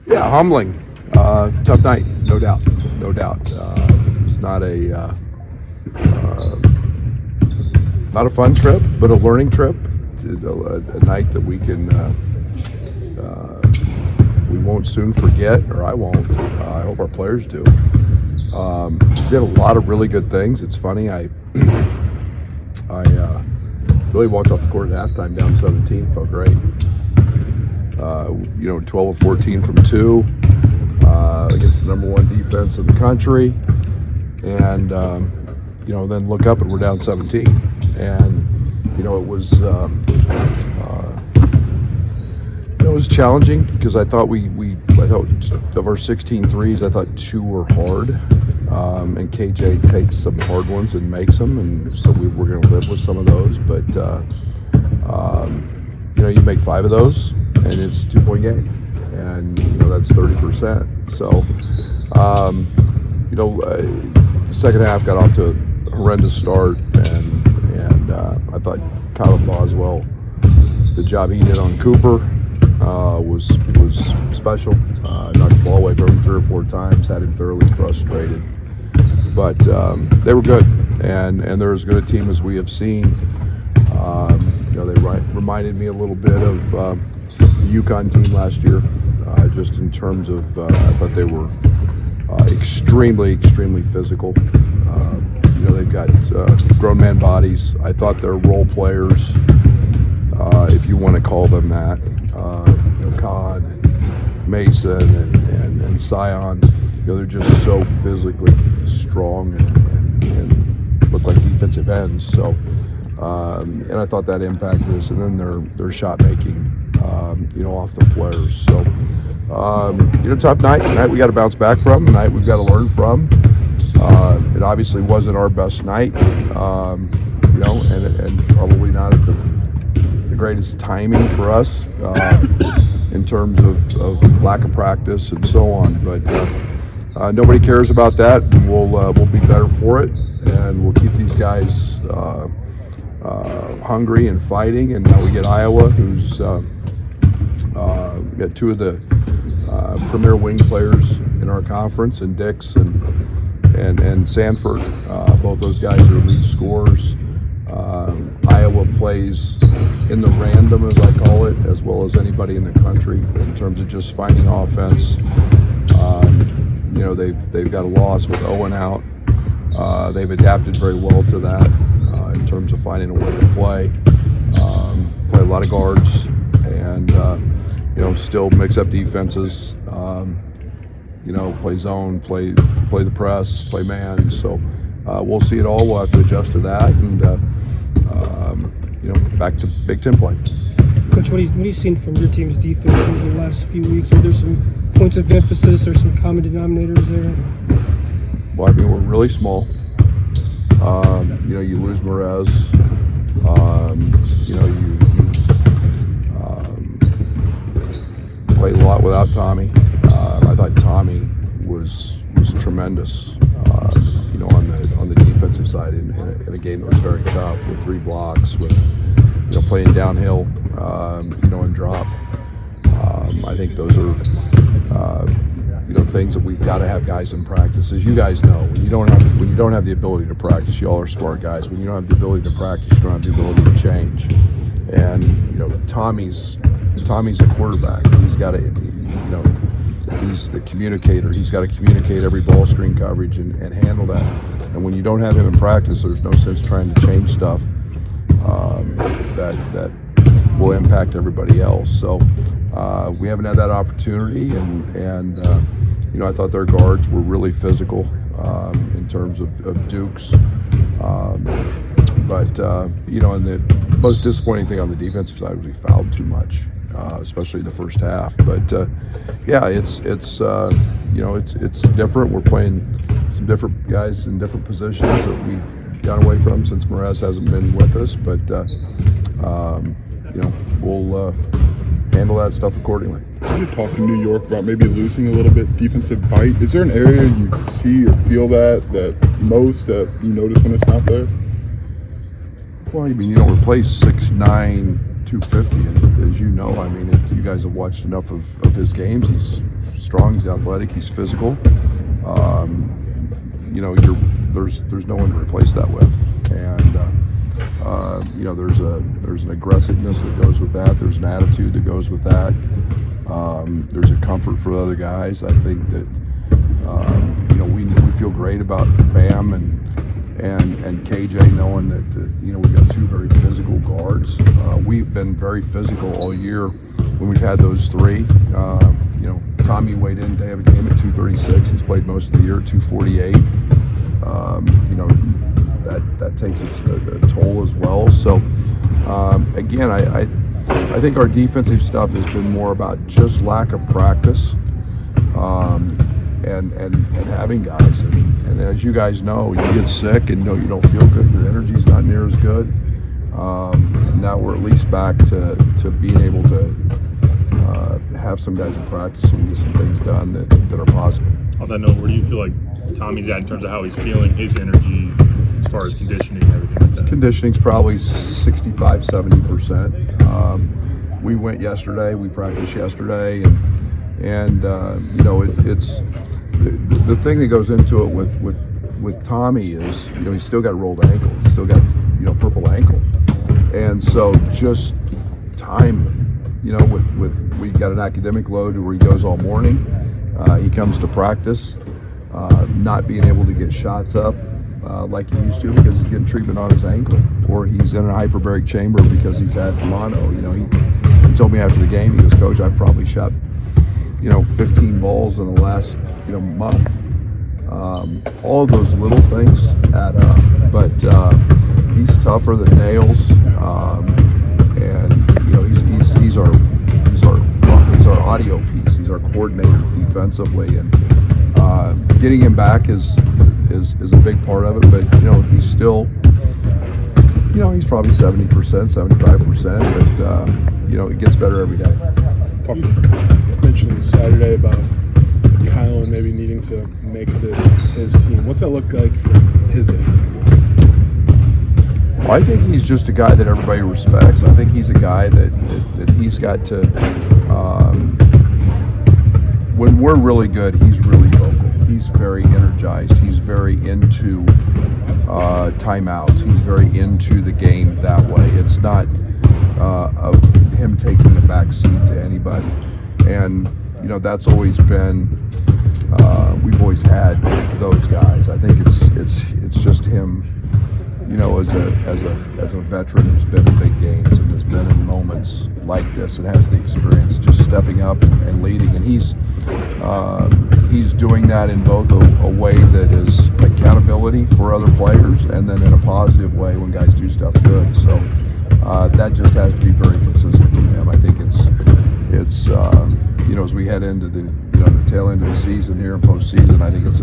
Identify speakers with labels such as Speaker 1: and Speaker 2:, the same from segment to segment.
Speaker 1: Yeah, humbling. Tough night, no doubt, no doubt. It's not a fun trip, but a learning trip. A night that we won't soon forget, or I won't. I hope our players do. We did a lot of really good things. It's funny. I really walked off the court at halftime down 17. Felt great. 12 of 14 from two against the number one defense in the country, and then look up and we're down 17. And it was challenging because I thought I thought of our 16 threes, I thought two were hard, and KJ takes some hard ones and makes them, and so we were going to live with some of those. But you make five of those, and it's a 2-point game, and that's 30%. So the second half got off to a horrendous start, and I thought Kyle Boswell, the job he did on Cooper was special. Knocked the ball away from him 3 or 4 times, had him thoroughly frustrated. But they were good, and they're as good a team as we have seen. They reminded me a little bit of the UConn team last year, just in terms of I thought they were extremely, extremely physical. They've got grown man bodies. I thought their role players, if you want to call them that, Khan and Mason and Sion, they're just so physically strong and look like defensive ends. So, and I thought that impacted us. And then their shot making, off the flares. So, tough night. Tonight we got to bounce back from. Tonight we've got to learn from. It obviously wasn't our best night, and probably not at the greatest timing for us in terms of lack of practice and so on. But nobody cares about that. We'll be better for it, and we'll keep these guys hungry and fighting. And now we get Iowa, who's got 2 of the premier wing players in our conference, and Dix and Sanford. Both those guys are elite scorers. Iowa plays in the random, as I call it, as well as anybody in the country in terms of just finding offense. They've got a loss with Owen out. They've adapted very well to that in terms of finding a way to play. Play a lot of guards, and still mix up defenses. Play zone, play the press, play man. So we'll see it all. We'll have to adjust to that, and back to Big Ten play.
Speaker 2: Coach, what have you seen from your team's defense over the last few weeks? Are there some points of emphasis or some common denominators there?
Speaker 1: Well, we're really small. You lose Merez. You play a lot without Tommy. I thought Tommy was tremendous, on the defensive side in a game that was very tough, with 3 blocks, with playing downhill, and drop. I think those are things that we've got to have guys in practice. As you guys know, when you don't have the ability to practice, you all are smart guys. When you don't have the ability to practice, you don't have the ability to change. And Tommy's a quarterback. He's got to, he's the communicator. He's got to communicate every ball screen coverage and handle that. And when you don't have him in practice, there's no sense trying to change stuff that will impact everybody else. So we haven't had that opportunity, and I thought their guards were really physical in terms of Dukes. But and the most disappointing thing on the defensive side was we fouled too much, especially in the first half. But it's different. We're playing some different guys in different positions that we've gone away from since Merez hasn't been with us. But we'll handle that stuff accordingly.
Speaker 3: You talk in New York about maybe losing a little bit defensive bite. Is there an area you see or feel that you notice when it's not there?
Speaker 1: Well, you don't replace 6'9", 250, and as you know, you guys have watched enough of his games. He's strong, he's athletic, he's physical. You know, there's no one to replace that with, and you know, there's an aggressiveness that goes with that. There's an attitude that goes with that. There's a comfort for the other guys. I think that you know, we feel great about Bam and KJ, knowing that you know, we've got two very physical guards. We've been very physical all year when we've had those three. You know, Tommy weighed in day of a game at 236. He's played most of the year at 248. You know, that takes a toll as well. So again, I think our defensive stuff has been more about just lack of practice and having guys. And as you guys know, you get sick and you don't feel good. Your energy's not near as good. Now we're at least back to being able to have some guys in practice and get some things done that are positive.
Speaker 4: On that note, where do you feel like Tommy's at in terms of how he's feeling, his energy, as far as conditioning and everything like that?
Speaker 1: Conditioning's probably 65-70%. We went yesterday. We practiced yesterday, and you know, it's the thing that goes into it with Tommy is, you know, he's still got rolled ankle, he's still got, you know, purple ankle, and so just time. You know, we got an academic load where he goes all morning. He comes to practice, not being able to get shots up like he used to because he's getting treatment on his ankle, or he's in a hyperbaric chamber because he's had mono. You know, he told me after the game, he goes, "Coach, I've probably shot, you know, 15 balls in the last, you know, month." All of those little things add up, but he's tougher than nails, and you know, he's our audio piece. He's our coordinator defensively, and getting him back is a big part of it. But you know, he's still, you know, he's probably 70%, 75%. But you know, it gets better every day.
Speaker 5: You mentioned Saturday about Kyle and maybe needing to make his team. What's that look like for his end?
Speaker 1: Well, I think he's just a guy that everybody respects. I think he's a guy that he's got to. When we're really good, he's really vocal. He's very energized. He's very into timeouts. He's very into the game that way. It's not him taking a back seat to anybody. And you know, that's always been. We've always had those guys. I think it's just him. You know, as a veteran who's been in big games and has been in moments like this and has the experience, just stepping up and leading, and he's doing that in both a way that is accountability for other players, and then in a positive way when guys do stuff good. So that just has to be very consistent from him. I think it's you know, as we head into the tail end of the season here in postseason, I think it's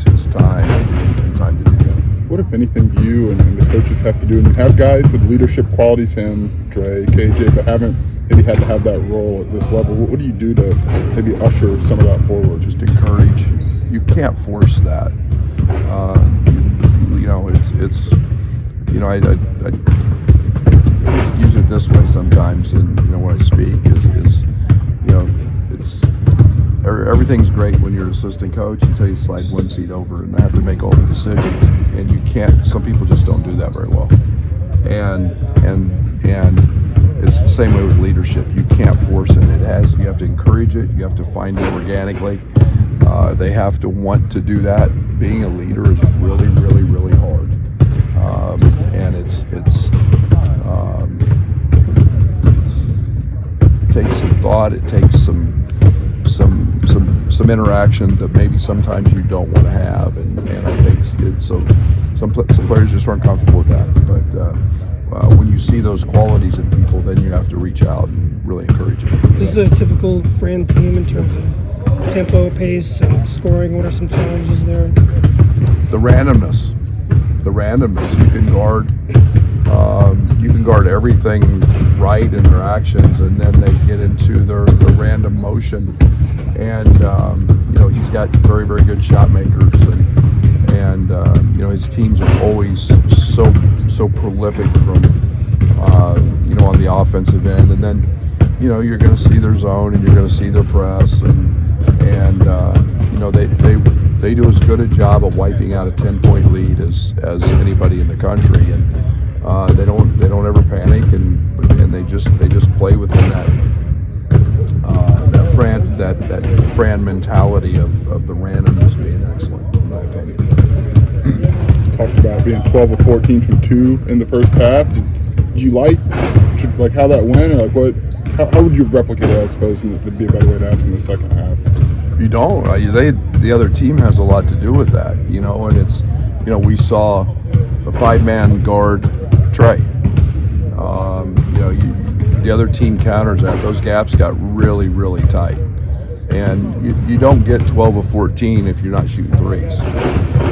Speaker 1: his time and time to do that.
Speaker 3: What, if anything, do you and the coaches have to do? And you have guys with leadership qualities, him, Dre, KJ, but haven't maybe had to have that role at this level. What do you do to maybe usher some of that forward?
Speaker 1: Just encourage. You can't force that. You know, it's you know, I use it this way sometimes, and you know, when I speak is you know, it's everything's great when you're an assistant coach until you slide one seat over and have to make all the decisions, and you can't. Some people just don't do that very well, and it's the same way with leadership. You can't force it. You have to encourage it. You have to find it organically. They have to want to do that. Being a leader is really, really, really hard, and it takes some thought. It takes some interaction that maybe sometimes you don't want to have, and I think some players just aren't comfortable with that. But when you see those qualities in people, then you have to reach out and really encourage it.
Speaker 2: This is a typical Fran team in terms of tempo, pace, and scoring. What are some challenges there?
Speaker 1: The randomness. You can guard everything right in their actions, and then they get into their random motion. And you know, he's got very, very good shot makers, and you know, his teams are always so prolific from you know, on the offensive end. And then you know, you're going to see their zone, and you're going to see their press, and job of wiping out a 10-point lead as anybody in the country, and they don't ever panic, and they just play within that Fran mentality of the randomness being excellent, in my opinion.
Speaker 3: Talked about being 12 of 14 from 2 in the first half. Did you like how that went, or like what? How would you replicate it? I suppose would be a better way to ask in the second half.
Speaker 1: You don't. The other team has a lot to do with that, and it's, we saw a 5-man guard Trey. The other team counters that. Those gaps got really, really tight. And you don't get 12 of 14 if you're not shooting threes.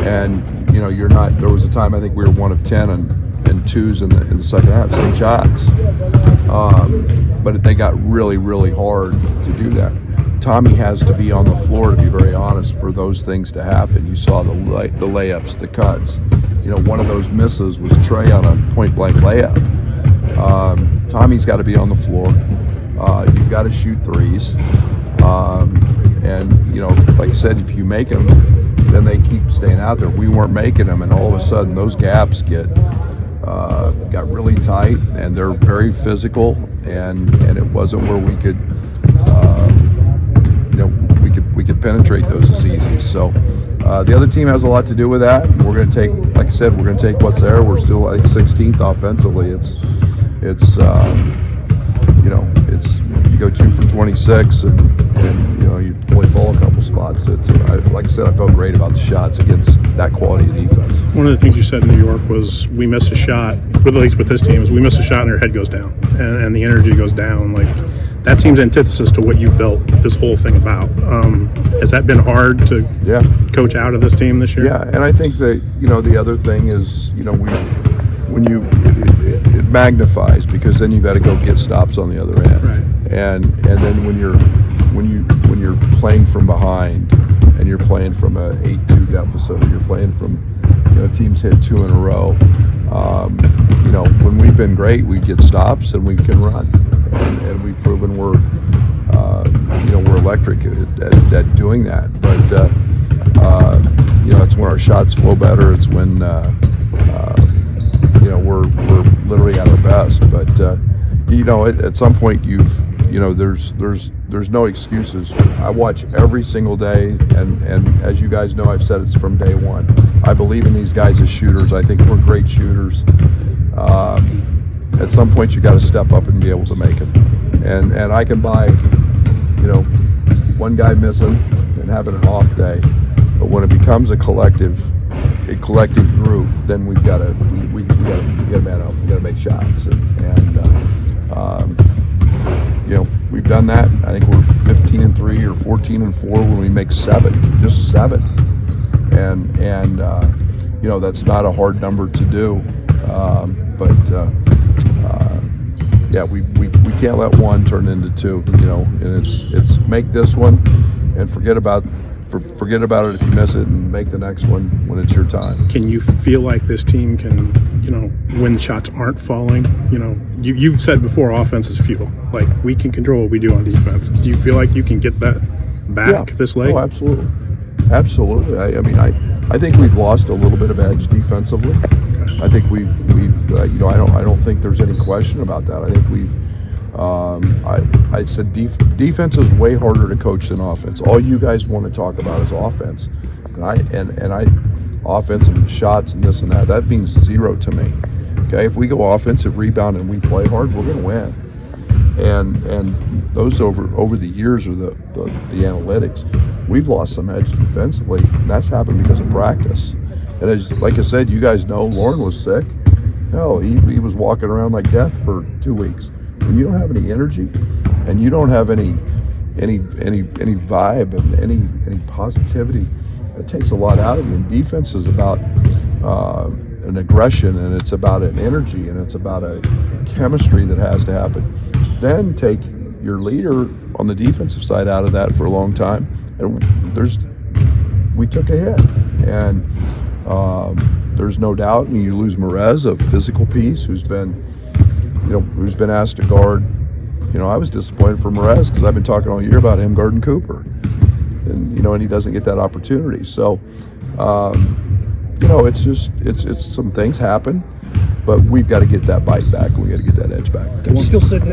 Speaker 1: And, you're not. There was a time I think we were 1 of 10 and twos in the second half, same shots. But they got really, really hard to do that. Tommy has to be on the floor, to be very honest, for those things to happen. You saw the layups, the cuts. One of those misses was Trey on a point-blank layup. Tommy's got to be on the floor. You've got to shoot threes. And, like I said, if you make them, then they keep staying out there. We weren't making them, and all of a sudden those gaps got really tight, and they're very physical, and it wasn't where we could we could penetrate those as easy. So the other team has a lot to do with that. We're going to take, like I said, we're going to take what's there. We're still, I think, 16th offensively. It's you go 2 for 26, and you only fall a couple spots. Like I said, I felt great about the shots against that quality of defense.
Speaker 6: One of the things you said in New York was we miss a shot, at least with this team, is we miss a shot and our head goes down, and the energy goes down. Like, that seems antithesis to what you built this whole thing about. Has that been hard to coach out of this team this year?
Speaker 1: Yeah, and I think that, the other thing is, it magnifies, because then you've got to go get stops on the other end.
Speaker 6: Right.
Speaker 1: And then when you're playing from behind, and you're playing from a 8-2 deficit, or you're playing from, teams hit 2 in a row. When we've been great, we get stops and we can run, and we've proven we're electric at doing that. But it's when our shots flow better. It's when we're literally at our best. But at some point there's no excuses. I watch every single day, and as you guys know, I've said it's from day one. I believe in these guys as shooters. I think we're great shooters. At some point, you got to step up and be able to make it. And I can buy, one guy missing and having an off day, but when it becomes a collective group, then we got to man up. We got to make shots, and we've done that. I think we're 15-3 or 14-4 when we make 7, just 7, and that's not a hard number to do, we can't let one turn into 2, and it's make this one and forget about it if you miss it, and make the next one when it's your time.
Speaker 6: Can you feel like this team can, when the shots aren't falling, you've said before, offense is fuel. Like, we can control what we do on defense. Do you feel like you can get that back this late?
Speaker 1: Oh, absolutely. Absolutely. I think we've lost a little bit of edge defensively. I think we've I don't think there's any question about that. I think I said defense is way harder to coach than offense. All you guys want to talk about is offense, and I offense and shots and this and that. That means 0 to me. Okay, if we go offensive rebound and we play hard, we're going to win. And those over the years are the analytics. We've lost some edge defensively, and that's happened because of practice. And like I said, you guys know, Lauren was sick. Hell, he was walking around like death for 2 weeks. When you don't have any energy, and you don't have any vibe and any positivity, it takes a lot out of you. And defense is about an aggression, and it's about an energy, and it's about a chemistry that has to happen. Then take your leader on the defensive side out of that for a long time, and we took a hit, and there's no doubt. And you lose Merez, a physical piece, who's been asked to guard. I was disappointed for Merez, because I've been talking all year about him guarding Cooper, and he doesn't get that opportunity. So You know, it's just it's some things happen, but we've got to get that bite back. We got to get that edge back.
Speaker 2: Still sitting